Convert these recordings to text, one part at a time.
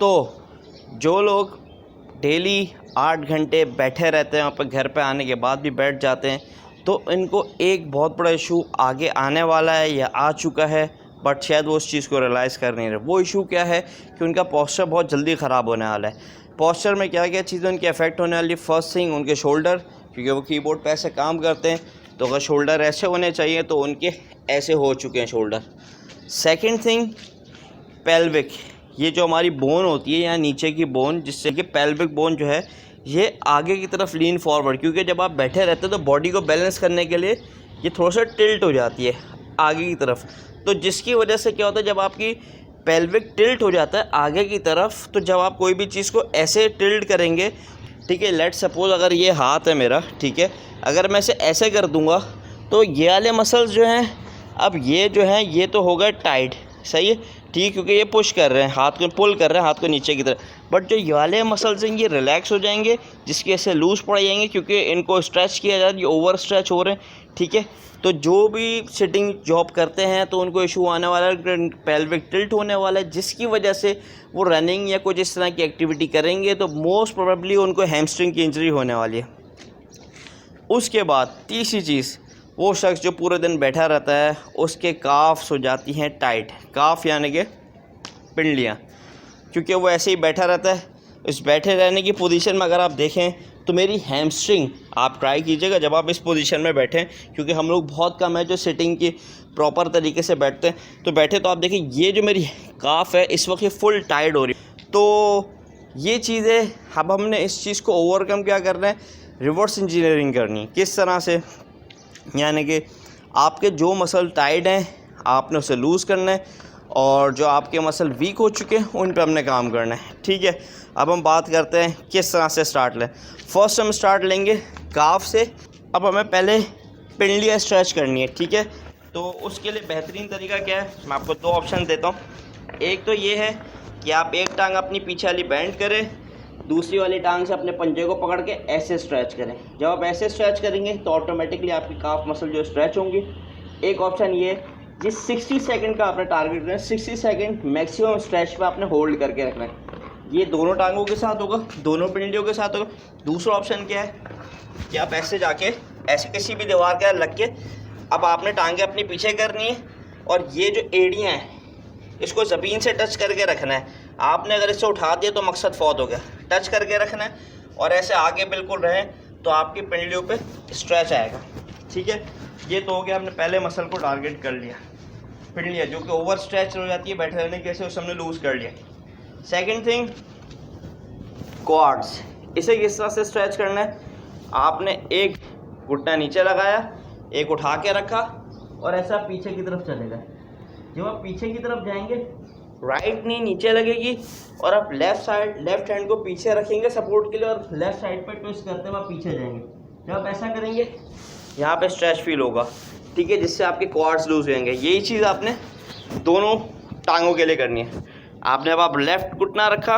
तो जो लोग डेली 8 घंटे बैठे रहते हैं, वहाँ पर घर पे आने के बाद भी बैठ जाते हैं, तो इनको एक बहुत बड़ा इशू आगे आने वाला है या आ चुका है, बट शायद वो उस चीज़ को रियलाइज़ कर नहीं रहे। वो इशू क्या है कि उनका पोस्चर बहुत जल्दी ख़राब होने वाला है। पोस्चर में क्या क्या चीज़ें उनकी अफेक्ट होने वाली है। फर्स्ट थिंग उनके शोल्डर, क्योंकि वो कीबोर्ड पे ऐसे काम करते हैं, तो अगर शोल्डर ऐसे होने चाहिए तो उनके ऐसे हो चुके हैं शोल्डर। सेकंड थिंग पेल्विक, ये जो हमारी बोन होती है, यहाँ नीचे की बोन, जिससे कि पेल्विक बोन जो है ये आगे की तरफ लीन फॉरवर्ड, क्योंकि जब आप बैठे रहते हैं तो बॉडी को बैलेंस करने के लिए ये थोड़ा सा टिल्ट हो जाती है आगे की तरफ। तो जिसकी वजह से क्या होता है, जब आपकी पेल्विक टिल्ट हो जाता है आगे की तरफ, तो जब आप कोई भी चीज़ को ऐसे टिल्ट करेंगे, ठीक है, लेट सपोज अगर ये हाथ है मेरा, ठीक है, अगर मैं इसे ऐसे कर दूंगा तो ये वाले मसल्स जो हैं, अब ये जो हैं ये तो होगा टाइट, सही है, ठीक, क्योंकि ये पुश कर रहे हैं, हाथ को पुल कर रहे हैं हाथ को नीचे की तरफ। बट जो ये वाले मसल्स हैं ये रिलैक्स हो जाएंगे, जिसकी वजह से लूज़ पड़ जाएंगे, क्योंकि इनको स्ट्रेच किया जा रहा है, ये ओवर स्ट्रेच हो रहे हैं, ठीक है। तो जो भी सिटिंग जॉब करते हैं तो उनको इशू आने वाला है, पेल्विक टिल्ट होने वाला है, जिसकी वजह से वो रनिंग या कुछ इस तरह की एक्टिविटी करेंगे तो मोस्ट प्रोबेबली उनको हैमस्ट्रिंग की इंजरी होने वाली है। उसके बाद तीसरी चीज़, वो शख्स जो पूरे दिन बैठा रहता है उसके काफ्स हो जाती हैं टाइट। काफ यानी कि पिंडलियाँ, क्योंकि वो ऐसे ही बैठा रहता है। इस बैठे रहने की पोजीशन में अगर आप देखें तो मेरी हैमस्ट्रिंग, आप ट्राई कीजिएगा जब आप इस पोजीशन में बैठें, क्योंकि हम लोग बहुत कम है जो सिटिंग की प्रॉपर तरीके से बैठते हैं। तो बैठे तो आप देखिए ये जो मेरी काफ है इस वक्त ये फुल टाइट हो रही है। तो ये चीज़ें अब हमने इस चीज़ को ओवरकम क्या करना है, रिवर्स इंजीनियरिंग करनी है। किस तरह से, यानी कि आपके जो मसल टाइट हैं आपने उसे लूज़ करना है, और जो आपके मसल वीक हो चुके हैं उन पे हमने काम करना है, ठीक है। अब हम बात करते हैं किस तरह से स्टार्ट लें। फर्स्ट हम स्टार्ट लेंगे काफ से। अब हमें पहले पिंडलियाँ स्ट्रेच करनी है, ठीक है। तो उसके लिए बेहतरीन तरीका क्या है, मैं आपको 2 ऑप्शन देता हूँ। एक तो ये है कि आप एक टांग अपनी पीछे वाली बेंड करें, दूसरी वाली टांग से अपने पंजे को पकड़ के ऐसे स्ट्रेच करें। जब आप ऐसे स्ट्रेच करेंगे तो ऑटोमेटिकली आपकी काफ मसल जो स्ट्रेच होंगी। एक ऑप्शन ये, जिस 60 सेकंड का आपने टारगेट रखना है, 60 सेकंड मैक्सिमम स्ट्रेच पे आपने होल्ड करके रखना है। ये दोनों टांगों के साथ होगा, दोनों पिंडलियों के साथ होगा। दूसरा ऑप्शन क्या है कि आप ऐसे जाके ऐसे किसी भी दीवार के लग के अब आपने टांगें अपनी पीछे करनी है, और ये जो एड़ियाँ हैं इसको ज़मीन से टच करके रखना है। आपने अगर इससे उठा दिया तो मकसद फौत हो गया। टच करके रखना है और ऐसे आगे बिल्कुल रहें तो आपकी पिंडलियों पे स्ट्रेच आएगा, ठीक है। ये तो हो गया, हमने पहले मसल को टारगेट कर लिया, पिंडलियाँ जो कि ओवर स्ट्रेच हो जाती है बैठे रहने की, उसे हमने लूज़ कर लिया। सेकंड थिंग क्वाड्स, इसे किस तरह से स्ट्रेच करना है, आपने एक घुटना नीचे लगाया, एक उठा के रखा और ऐसा पीछे की तरफ चले गए। जब आप पीछे की तरफ जाएंगे राइट नी नीचे लगेगी और आप लेफ्ट हैंड को पीछे रखेंगे सपोर्ट के लिए, और लेफ्ट साइड पे ट्विस्ट करते हुए आप पीछे जाएंगे। जब आप ऐसा करेंगे यहाँ पे स्ट्रेच फील होगा, ठीक है, जिससे आपके क्वाड्स लूज होंगे। यही चीज़ आपने दोनों टांगों के लिए करनी है। आपने अब आप लेफ्ट घुटना रखा,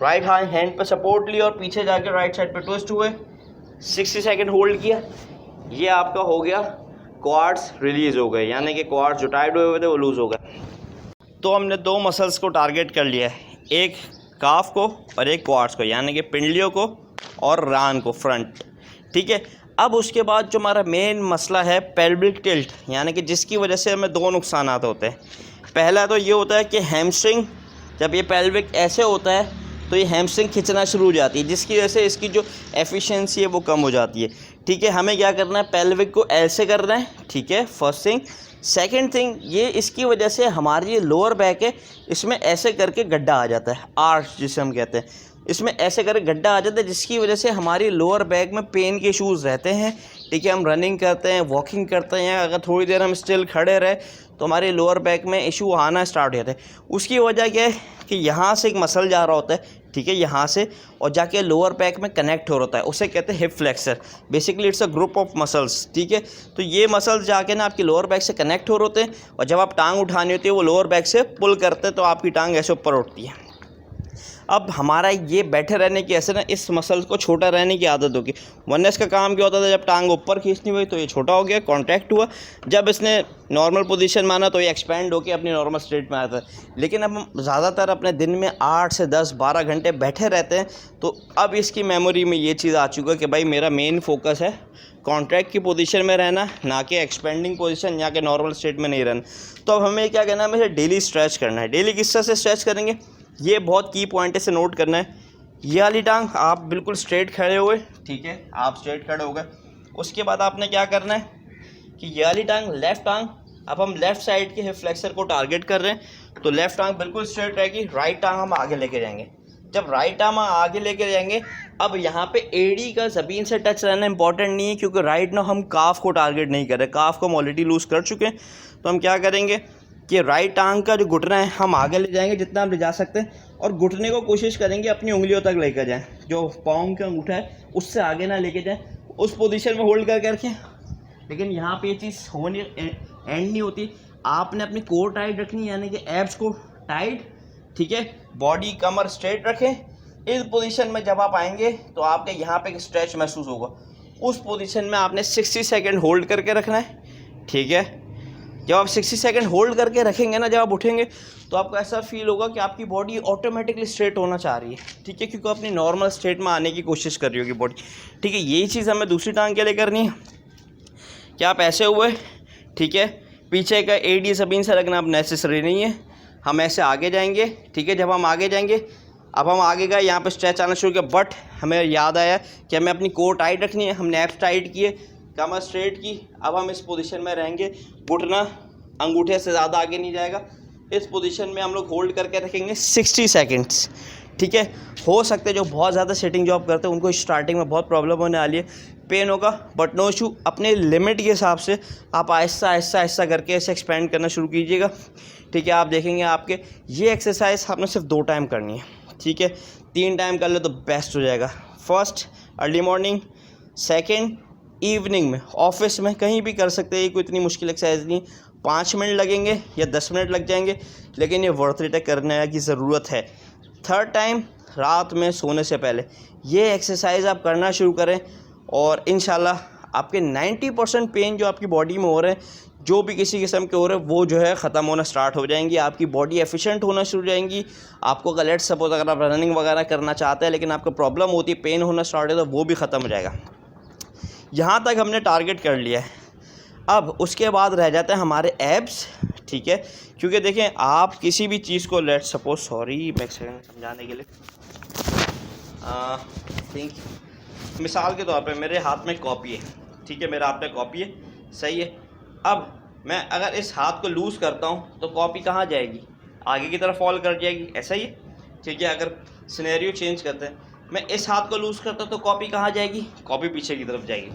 राइट हैंड पे सपोर्ट लिया और पीछे जाके राइट साइड पे ट्विस्ट हुए, 60 सेकंड होल्ड किया। ये आपका हो गया, क्वाड्स रिलीज़ हो गए, यानी कि क्वाड्स जो टाइट हुए थे वो लूज़ हो गए। तो हमने 2 मसल्स को टारगेट कर लिया है, एक काफ को और एक क्वाड्स को, यानी कि पिंडलियों को और रान को, फ्रंट, ठीक है। अब उसके बाद जो हमारा मेन मसला है पेल्विक टिल्ट, यानी कि जिसकी वजह से हमें 2 नुकसान होते हैं। पहला तो ये होता है कि हैमस्ट्रिंग, जब ये पेल्विक ऐसे होता है तो ये हैमस्ट्रिंग खिंचना शुरू हो जाती है, जिसकी वजह से इसकी जो एफिशिएंसी है वो कम हो जाती है, ठीक है। हमें क्या करना है, पेल्विक को ऐसे करना है, ठीक है, फर्स्ट थिंग। सेकंड थिंग, ये इसकी वजह से हमारी ये लोअर बैक है इसमें ऐसे करके गड्ढा आ जाता है, आर्च जिसे हम कहते हैं, इसमें ऐसे करके गड्ढा आ जाता है, जिसकी वजह से हमारी लोअर बैक में पेन के इशूज़ रहते हैं, ठीक है। हम रनिंग करते हैं, वॉकिंग करते हैं, अगर थोड़ी देर हम स्टिल खड़े रहे तो हमारे लोअर बैक में इशू आना स्टार्ट हो जाते हैं। उसकी वजह क्या है कि यहाँ से एक मसल जा रहा होता है, ठीक है, यहाँ से, और जाके लोअर बैक में कनेक्ट हो रहा है, उसे कहते हैं hip flexor. Basically it's a group of muscles, ठीक है। तो ये मसल्स जाके ना आपकी लोअर बैक से कनेक्ट हो रहे होते हैं, और जब आप टांग उठानी होती है वो लोअर बैक से पुल करते हैं तो आपकी टांग ऐसे ऊपर उठती है। अब हमारा ये बैठे रहने की ऐसे ना इस मसल्स को छोटा रहने की आदत होगी, वरना इसका काम क्या होता था, जब टांग ऊपर खींचनी हुई तो ये छोटा हो गया, कॉन्टैक्ट हुआ, जब इसने नॉर्मल पोजीशन माना तो ये एक्सपैंड होकर अपनी नॉर्मल स्टेट में आता है। लेकिन अब हम ज़्यादातर अपने दिन में 8 से 10-12 घंटे बैठे रहते हैं, तो अब इसकी मेमोरी में ये चीज़ आ चुका है कि भाई मेरा मेन फोकस है कॉन्ट्रैक्ट की पोजीशन में रहना, ना कि एक्सपेंडिंग पोजीशन या कि नॉर्मल स्टेट में नहीं रहना। तो अब हमें क्या करना है, हमें डेली स्ट्रेच करना है। डेली किस तरह से स्ट्रेच करेंगे, ये बहुत की पॉइंट है, से नोट करना है। ये वाली टांग आप बिल्कुल स्ट्रेट खड़े हुए, ठीक है, आप स्ट्रेट खड़े हो गए। उसके बाद आपने क्या करना है कि ये वाली टांग, लेफ़्ट टांग, अब हम लेफ़्ट साइड के हिप फ्लेक्सर को टारगेट कर रहे हैं, तो लेफ़्ट टांग बिल्कुल स्ट्रेट रहेगी, राइट टांग हम आगे लेके जाएंगे। जब राइट आर्म आगे लेके जाएंगे, अब यहाँ पे एडी का ज़मीन से टच रहना इंपॉर्टेंट नहीं है, क्योंकि राइट ना हम काफ को टारगेट नहीं कर रहे, काफ को हम ऑलरेडी लूज़ कर चुके हैं। तो हम क्या करेंगे कि राइट टांग का जो घुटना है हम आगे ले जाएंगे जितना हम ले जा सकते हैं, और घुटने को कोशिश करेंगे अपनी उंगलियों तक लेकर जाएं, जो पाँव का अंगूठा है उससे आगे ना लेके जाएं, उस पोजीशन में होल्ड करके रखें। लेकिन यहाँ पे ये चीज़ होनी एंड नहीं होती, आपने अपनी कोर टाइट रखनी, यानी कि एब्स को टाइट, ठीक है, बॉडी कमर स्ट्रेट रखें। इस पोजीशन में जब आप आएंगे तो आपके यहाँ पे स्ट्रेच महसूस होगा, उस पोजीशन में आपने 60 सेकंड होल्ड करके रखना है, ठीक है। जब आप 60 सेकंड होल्ड करके रखेंगे ना, जब आप उठेंगे तो आपको ऐसा फील होगा कि आपकी बॉडी ऑटोमेटिकली स्ट्रेट होना चाह रही है, ठीक है, क्योंकि अपनी नॉर्मल स्टेट में आने की कोशिश कर रही होगी बॉडी, ठीक है। यही चीज़ हमें दूसरी टांग के लिए करनी है कि आप ऐसे हुए, ठीक है, पीछे का एडी ज़मीन से रखना अब नेसेसरी नहीं है, हम ऐसे आगे जाएंगे, ठीक है। जब हम आगे जाएंगे, अब हम आगे गए, यहाँ पे स्ट्रेच आना शुरू किया, बट हमें याद आया कि हमें अपनी कोर टाइट रखनी है, हमने एब्स टाइट किए, कमर स्ट्रेट की। अब हम इस पोजीशन में रहेंगे, घुटना अंगूठे से ज़्यादा आगे नहीं जाएगा, इस पोजीशन में हम लोग होल्ड करके रखेंगे 60 सेकेंड्स, ठीक है। हो सकते हैं जो बहुत ज़्यादा सिटिंग जॉब करते हैं उनको स्टार्टिंग में बहुत प्रॉब्लम होने वाली है, पेन होगा, बट नो इशू, अपने लिमिट के हिसाब से आप आहिस्ता आहिस्ता आहिस्ता करके ऐसे एक्सपेंड करना शुरू कीजिएगा, ठीक है। आप देखेंगे आपके ये एक्सरसाइज आपने सिर्फ 2 टाइम करनी है, ठीक है, 3 टाइम कर ले तो बेस्ट हो जाएगा। First early morning, second evening में, ऑफिस में, कहीं भी कर सकते हैं, कोई इतनी मुश्किल एक्सरसाइज नहीं, 5 मिनट लगेंगे या 10 मिनट लग जाएंगे, लेकिन ये वर्थ इट करने की ज़रूरत है। थर्ड टाइम रात में सोने से पहले ये एक्सरसाइज आप करना शुरू करें, और इंशाल्लाह आपके 90% पेन जो आपकी बॉडी में हो रहे हैं, जो भी किसी किस्म के हो रहे हैं, वो जो है ख़त्म होना स्टार्ट हो जाएंगी, आपकी बॉडी एफिशिएंट होना शुरू हो जाएंगी। आपको अगर लेट्स सपोज अगर आप रनिंग वगैरह करना चाहते हैं लेकिन आपको प्रॉब्लम होती है, पेन होना स्टार्ट है, तो वो भी ख़त्म हो जाएगा। यहाँ तक हमने टारगेट कर लिया है। अब उसके बाद रह जाते हैं हमारे एब्स, ठीक है, क्योंकि देखें आप किसी भी चीज़ को लेट्स सपोज, सॉरी एक सेकंड समझाने के लिए, थिंक मिसाल के तौर पे मेरे हाथ में कॉपी है, ठीक है, मेरे हाथ में कॉपी है, सही है। अब मैं अगर इस हाथ को लूज़ करता हूँ तो कॉपी कहाँ जाएगी, आगे की तरफ फॉल कर जाएगी, ऐसा ही है, ठीक है। अगर सिनेरियो चेंज करते हैं, मैं इस हाथ को लूज़ करता हूँ तो कॉपी कहाँ जाएगी, कॉपी पीछे की तरफ जाएगी।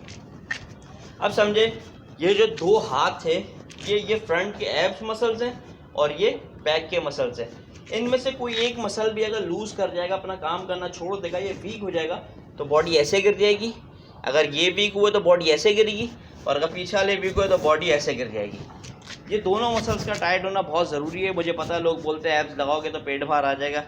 अब समझे, ये जो 2 हाथ थे, ये फ्रंट के एब्स मसल्स हैं और ये बैक के मसल्स हैं। इनमें से कोई एक मसल भी अगर लूज़ कर जाएगा, अपना काम करना छोड़ देगा, ये वीक हो जाएगा, तो बॉडी ऐसे गिर जाएगी। अगर ये वीक हुए तो बॉडी ऐसे गिरेगी, और अगर पीछे वाले वीक हुए तो बॉडी ऐसे गिर जाएगी। ये दोनों मसल्स का टाइट होना बहुत ज़रूरी है। मुझे पता है लोग बोलते हैं एब्स लगाओगे तो पेट बाहर आ जाएगा,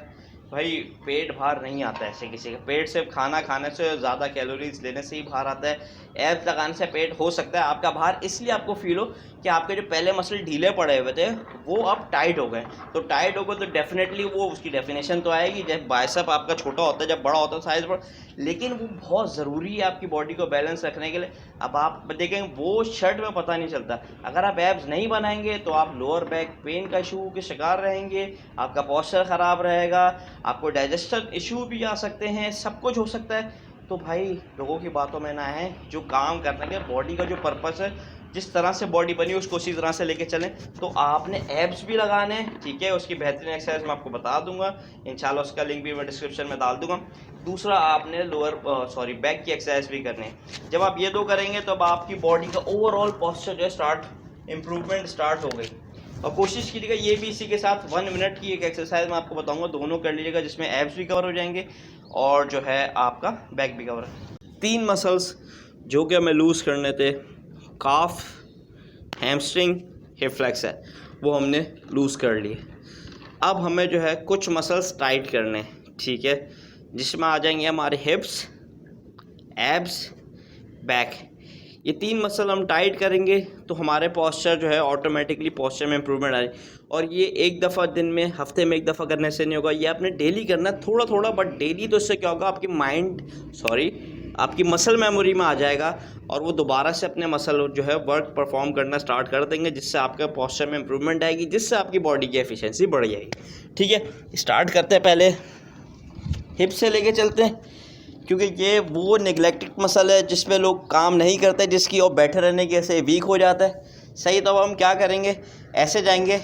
भाई पेट बाहर नहीं आता ऐसे किसी का, पेट से खाना खाने से ज़्यादा कैलोरीज लेने से ही बाहर आता है। एब्स लगाने से पेट हो सकता है आपका बाहर, इसलिए आपको फील हो कि आपके जो पहले मसल ढीले पड़े हुए थे वो अब टाइट हो गए। तो टाइट हो गए तो डेफिनेटली वो उसकी डेफिनेशन तो आएगी, जब बाइसेप आपका छोटा होता है, जब बड़ा होता है साइज बड़ा, लेकिन वो बहुत ज़रूरी है आपकी बॉडी को बैलेंस रखने के लिए। अब आप देखेंगे वो शर्ट में पता नहीं चलता, अगर आप एब्स नहीं बनाएंगे तो आप लोअर बैक पेन का इशू के शिकार रहेंगे, आपका पोस्चर ख़राब रहेगा, आपको डाइजेशन इशू भी आ सकते हैं, सब कुछ हो सकता है। तो भाई लोगों की बातों में ना है, जो काम करने के बॉडी का जो पर्पस है, जिस तरह से बॉडी बनी उसको उसी तरह से लेके चलें। तो आपने एब्स भी लगाने हैं, ठीक है, उसकी बेहतरीन एक्सरसाइज मैं आपको बता दूंगा इंशाल्लाह, उसका लिंक भी मैं डिस्क्रिप्शन में डाल दूंगा। दूसरा आपने बैक की एक्सरसाइज भी करनी है। जब आप ये 2 करेंगे तो अब आपकी बॉडी का ओवरऑल पोस्चर जो है इम्प्रूवमेंट स्टार्ट हो गई। और कोशिश कीजिएगा ये भी इसी के साथ 1 मिनट की एक एक्सरसाइज मैं आपको बताऊंगा, दोनों कर लीजिएगा, जिसमें एब्स भी कवर हो जाएंगे और जो है आपका बैक भी कवर है। 3 मसल्स जो कि हमें लूज़ करने थे, काफ, हैमस्ट्रिंग, हिप फ्लेक्सर, वो हमने लूज़ कर लिए। अब हमें जो है कुछ मसल्स टाइट करने हैं, ठीक है, जिसमें आ जाएंगे हमारे हिप्स, एब्स, बैक। ये 3 मसल हम टाइट करेंगे तो हमारे पोस्चर जो है ऑटोमेटिकली पोस्चर में इंप्रूवमेंट आ जाए। और ये एक दफ़ा दिन में, हफ्ते में एक दफ़ा करने से नहीं होगा, ये आपने डेली करना है, थोड़ा थोड़ा बट डेली। तो इससे क्या होगा, आपकी मसल मेमोरी में आ जाएगा और वो दोबारा से अपने मसल जो है वर्क परफॉर्म करना स्टार्ट कर देंगे, जिससे आपके पोस्चर में इंप्रूवमेंट आएगी, जिससे आपकी बॉडी की एफिशिएंसी बढ़ जाएगी। ठीक है, स्टार्ट करते हैं। पहले हिप से लेके चलते हैं, क्योंकि ये वो नेग्लेक्टेड मसल है जिस पे लोग काम नहीं करते, जिसकी और बैठे रहने की ऐसे वीक हो जाता है। सही, तो अब हम क्या करेंगे, ऐसे जाएंगे,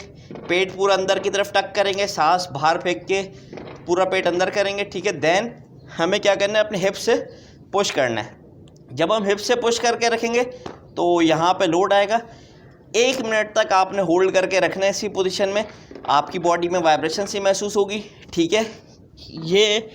पेट पूरा अंदर की तरफ टक करेंगे, सांस बाहर फेंक के पूरा पेट अंदर करेंगे। ठीक है, देन हमें क्या करना है, अपने हिप से पुश करना है। जब हम हिप से पुश करके रखेंगे तो यहाँ पे लोड आएगा। 1 मिनट तक आपने होल्ड करके रखना है इसी पोजीशन में, आपकी बॉडी में वाइब्रेशन सी महसूस होगी। ठीक है, ये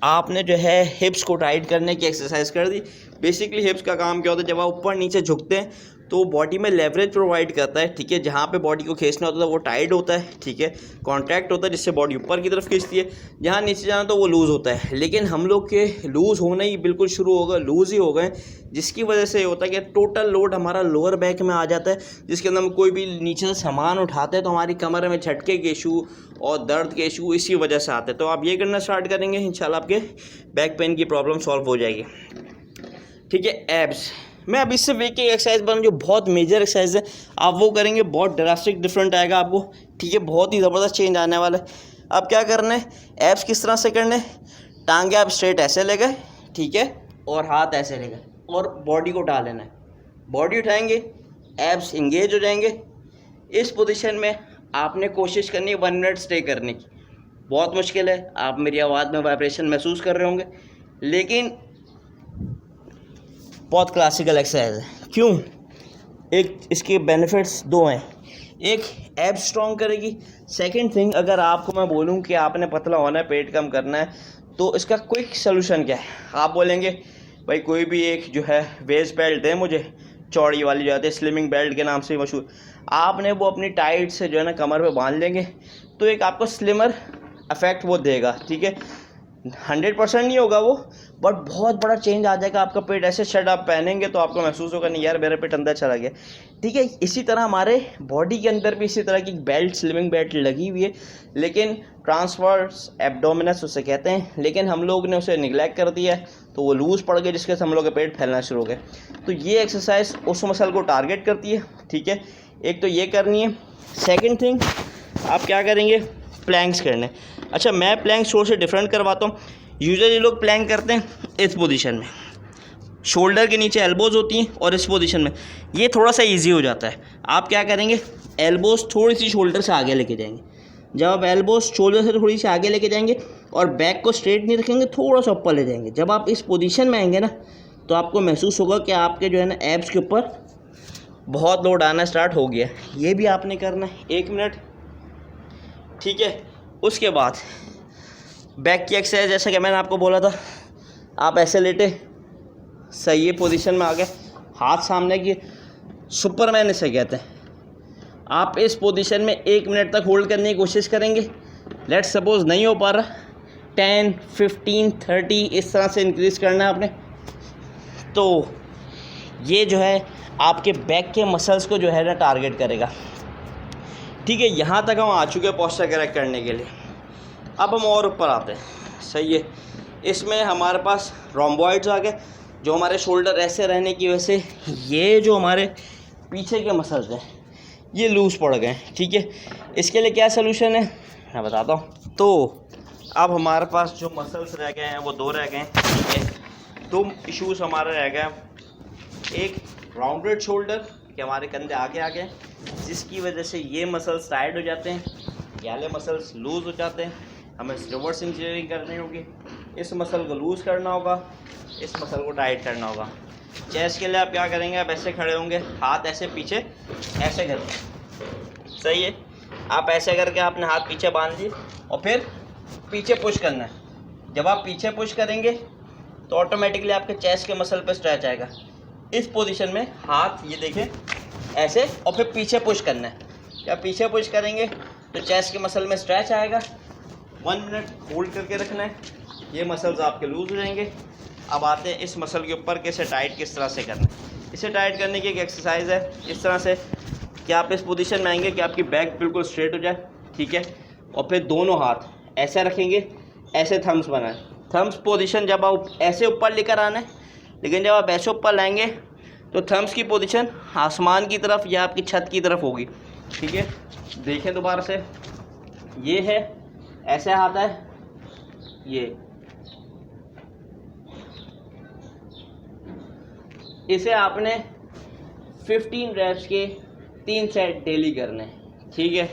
आपने जो है हिप्स को टाइट करने की एक्सरसाइज कर दी। बेसिकली हिप्स का काम क्या होता है, जब आप ऊपर नीचे झुकते हैं तो बॉडी में लेवरेज प्रोवाइड करता है। ठीक है, जहाँ पे बॉडी को खींचना होता है वो टाइट होता है। ठीक है, कॉन्ट्रैक्ट होता है जिससे बॉडी ऊपर की तरफ खींचती है, जहाँ नीचे जाना तो वो लूज़ होता है। लेकिन हम लोग के लूज़ होना ही बिल्कुल शुरू हो गए, लूज़ ही हो गए, जिसकी वजह से ये होता है कि टोटल लोड हमारा लोअर बैक में आ जाता है, जिसके अंदर हम कोई भी नीचे से सामान उठाते हैं तो हमारी कमर में झटके के इशू और दर्द के इशू इसी वजह से आते हैं। तो आप ये करना स्टार्ट करेंगे, इंशाल्लाह आपके बैक पेन की प्रॉब्लम सॉल्व हो जाएगी। ठीक है, एब्स मैं अभी सिर्फ एक एक्सरसाइज बना जो बहुत मेजर एक्सरसाइज है, आप वो करेंगे, बहुत ड्रास्टिक डिफरेंट आएगा आपको। ठीक है, बहुत ही ज़बरदस्त चेंज आने वाला है। अब क्या करना है, एब्स किस तरह से करने, टांगे आप स्ट्रेट ऐसे ले गए, ठीक है, और हाथ ऐसे ले गए और बॉडी को उठा लेना है। बॉडी उठाएंगे, एब्स इंगेज हो जाएंगे। इस पोजीशन में आपने कोशिश करनी है 1 मिनट स्टे करने की। बहुत मुश्किल है, आप मेरी आवाज़ में वाइब्रेशन महसूस कर रहे होंगे, लेकिन बहुत क्लासिकल एक्सरसाइज है। क्यों, एक इसके बेनिफिट्स 2 हैं, एक एब स्ट्रॉन्ग करेगी। सेकंड थिंग, अगर आपको मैं बोलूं कि आपने पतला होना है, पेट कम करना है, तो इसका क्विक सोल्यूशन क्या है। आप बोलेंगे भाई कोई भी एक जो है वेस्ट बेल्ट दे मुझे, चौड़ी वाली जो आती है स्लिमिंग बेल्ट के नाम से मशहूर, आपने वो अपनी टाइट से जो है ना कमर पे बांध लेंगे तो एक आपको स्लिमर इफेक्ट वो देगा। ठीक है, 100% नहीं होगा वो, बट बहुत बड़ा चेंज आ जाएगा। आपका पेट ऐसे शर्ट आप पहनेंगे तो आपको महसूस होगा नहीं यार मेरा पेट अंदर चला गया। ठीक है, इसी तरह हमारे बॉडी के अंदर भी इसी तरह की बेल्ट, स्लिमिंग बेल्ट लगी हुई है, लेकिन ट्रांसवर्स एब्डोमिनस उसे कहते हैं, लेकिन हम लोग ने उसे निगलेक्ट कर दिया है तो वो लूज़ पड़ गए, जिसके से हम लोग का पेट फैलना शुरू हो गया। तो ये एक्सरसाइज उस मसल को टारगेट करती है। ठीक है, एक तो ये करनी है। सेकेंड थिंग, आप क्या करेंगे, प्लैंक्स करने। अच्छा, मैं प्लैंक्स थोड़ा से डिफरेंट करवाता हूँ। यूजुअली लोग प्लैंक करते हैं इस पोजीशन में, शोल्डर के नीचे एल्बोज होती हैं, और इस पोजीशन में ये थोड़ा सा इजी हो जाता है। आप क्या करेंगे, एल्बोज थोड़ी सी शोल्डर से आगे लेके जाएंगे। जब आप एल्बोज शोल्डर से थोड़ी सी आगे लेके जाएंगे और बैक को स्ट्रेट नहीं रखेंगे, थोड़ा सा ऊपर ले जाएंगे। जब आप इस पोजीशन में आएंगे ना तो आपको महसूस होगा कि आपके जो है ना एब्स के ऊपर बहुत लोड आना स्टार्ट हो गया। ये भी आपने करना है 1 मिनट। ठीक है, उसके बाद बैक की एक्सरसाइज, जैसा कि मैंने आपको बोला था, आप ऐसे लेटे, सही पोजीशन में आ गए, हाथ सामने की, सुपरमैन इसे कहते हैं। आप इस पोजीशन में 1 मिनट तक होल्ड करने की कोशिश करेंगे। लेट्स सपोज नहीं हो पा रहा, 10, 15, 30 इस तरह से इंक्रीज़ करना है आपने। तो ये जो है आपके बैक के मसल्स को जो है ना टारगेट करेगा। ठीक है, यहाँ तक हम आ चुके हैं पोस्चर करेक्ट करने के लिए। अब हम और ऊपर आते हैं। सही है, इसमें हमारे पास रोम्बॉइड्स आ गए, जो हमारे शोल्डर ऐसे रहने की वजह से ये जो हमारे पीछे के मसल्स हैं ये लूज़ पड़ गए। ठीक है, इसके लिए क्या सलूशन है मैं बताता हूँ। तो अब हमारे पास जो मसल्स रह गए हैं वो 2 रह गए हैं। ठीक है, 2 इश्यूज़ हमारे रह गए। एक राउंडेड शोल्डर कि हमारे कंधे आगे आ गए, जिसकी वजह से ये मसल्स टाइट हो जाते हैं, ये वाले मसल्स लूज़ हो जाते हैं। हमें रिवर्स इंजीनियरिंग करनी होगी, इस मसल को लूज़ करना होगा, इस मसल को टाइट करना होगा। चेस्ट के लिए आप क्या करेंगे, आप ऐसे खड़े होंगे, हाथ ऐसे पीछे ऐसे करके, सही है, आप ऐसे करके आपने हाथ पीछे बांध दिए और फिर पीछे पुश करना है। जब आप पीछे पुश करेंगे तो ऑटोमेटिकली आपके चेस्ट के मसल पे स्ट्रेच आएगा। इस पोजीशन में हाथ ये देखें ऐसे, और फिर पीछे पुश करना है। जब पीछे पुश करेंगे तो चेस्ट के मसल में स्ट्रेच आएगा, 1 मिनट होल्ड करके रखना है। ये मसल्स आपके लूज़ हो जाएंगे। अब आते हैं इस मसल के ऊपर कि इसे टाइट किस तरह से करना है। इसे टाइट करने की एक एक्सरसाइज है, इस तरह से कि आप इस पोजीशन में आएंगे कि आपकी बैक बिल्कुल स्ट्रेट हो जाए, ठीक है। और फिर दोनों हाथ ऐसे रखेंगे, ऐसे थम्स बनाएं। थम्स पोजीशन जब आप ऐसे ऊपर लेकर आना है, लेकिन जब आप ऐसे ऊपर लाएंगे तो थम्स की पोजीशन आसमान की तरफ या आपकी छत की तरफ होगी, ठीक है। देखें दोबारा से, ये है, ऐसे हाथ है, ये इसे आपने 15 रेप्स के 3 सेट डेली करने हैं, ठीक है।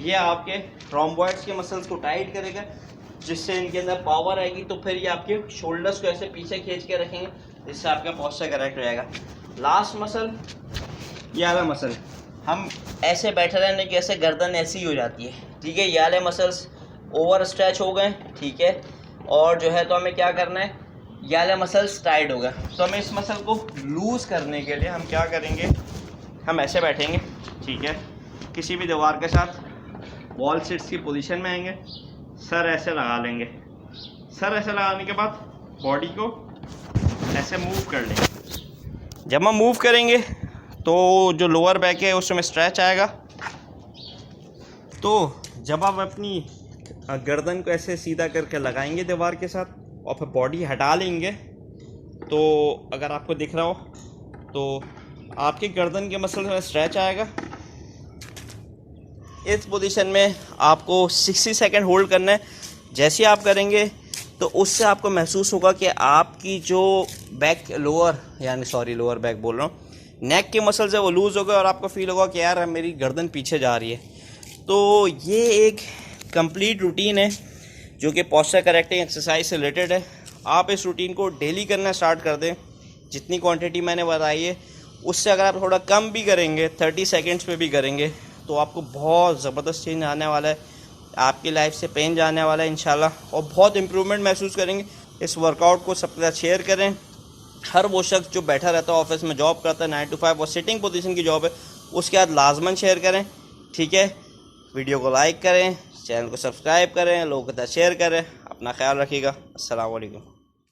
ये आपके रोम्बॉइड्स के मसल्स को टाइट करेगा, जिससे इनके अंदर पावर आएगी। तो फिर ये आपके शोल्डर्स को ऐसे पीछे खींच के रखेंगे, जिससे आपका पोस्चर करेक्ट हो जाएगा। लास्ट मसल ये वाला मसल, हम ऐसे बैठे रहने की ऐसे गर्दन ऐसी ही हो जाती है, ठीक है। ये वाले मसल्स ओवर स्ट्रेच हो गए, ठीक है। और जो है तो हमें क्या करना है, ये वाले मसल्स टाइट हो गए। तो हमें इस मसल को लूज़ करने के लिए हम क्या करेंगे, हम ऐसे बैठेंगे, ठीक है। किसी भी दीवार के साथ वॉल सिट्स की पोजीशन में आएंगे, सर ऐसे लगा लेंगे। सर ऐसे लगाने के बाद बॉडी को ऐसे मूव कर लेंगे। जब हम मूव करेंगे तो जो लोअर बैक है उसमें स्ट्रेच आएगा। तो जब आप अपनी गर्दन को ऐसे सीधा करके लगाएंगे दीवार के साथ और फिर बॉडी हटा लेंगे, तो अगर आपको दिख रहा हो तो आपकी गर्दन के मसल में स्ट्रेच आएगा। इस पोजीशन में आपको 60 सेकंड होल्ड करना है। जैसे ही आप करेंगे तो उससे आपको महसूस होगा कि आपकी जो बैक लोअर बैक बोल रहा हूँ, नेक के मसल्स है वो लूज़ हो गए और आपको फील होगा कि यार मेरी गर्दन पीछे जा रही है। तो ये एक कंप्लीट रूटीन है जो कि पोस्चर करेक्टिंग एक्सरसाइज से रिलेटेड है। आप इस रूटीन को डेली करना स्टार्ट कर दें। जितनी क्वांटिटी मैंने बताई है उससे अगर आप थोड़ा कम भी करेंगे, 30 सेकेंड्स में भी करेंगे, तो आपको बहुत ज़बरदस्त चेंज आने वाला है। आपकी लाइफ से पेन जाने वाला है इंशाल्लाह, और बहुत इम्प्रूवमेंट महसूस करेंगे। इस वर्कआउट को सबके साथ शेयर करें। हर वो शख्स जो बैठा रहता है, ऑफिस में जॉब करता है, 9 to 5 और सिटिंग पोजीशन की जॉब है, उसके साथ लाजमन शेयर करें, ठीक है। वीडियो को लाइक करें, चैनल को सब्सक्राइब करें, लोगों के साथ शेयर करें। अपना ख्याल रखिएगा। अस्सलाम वालेकुम।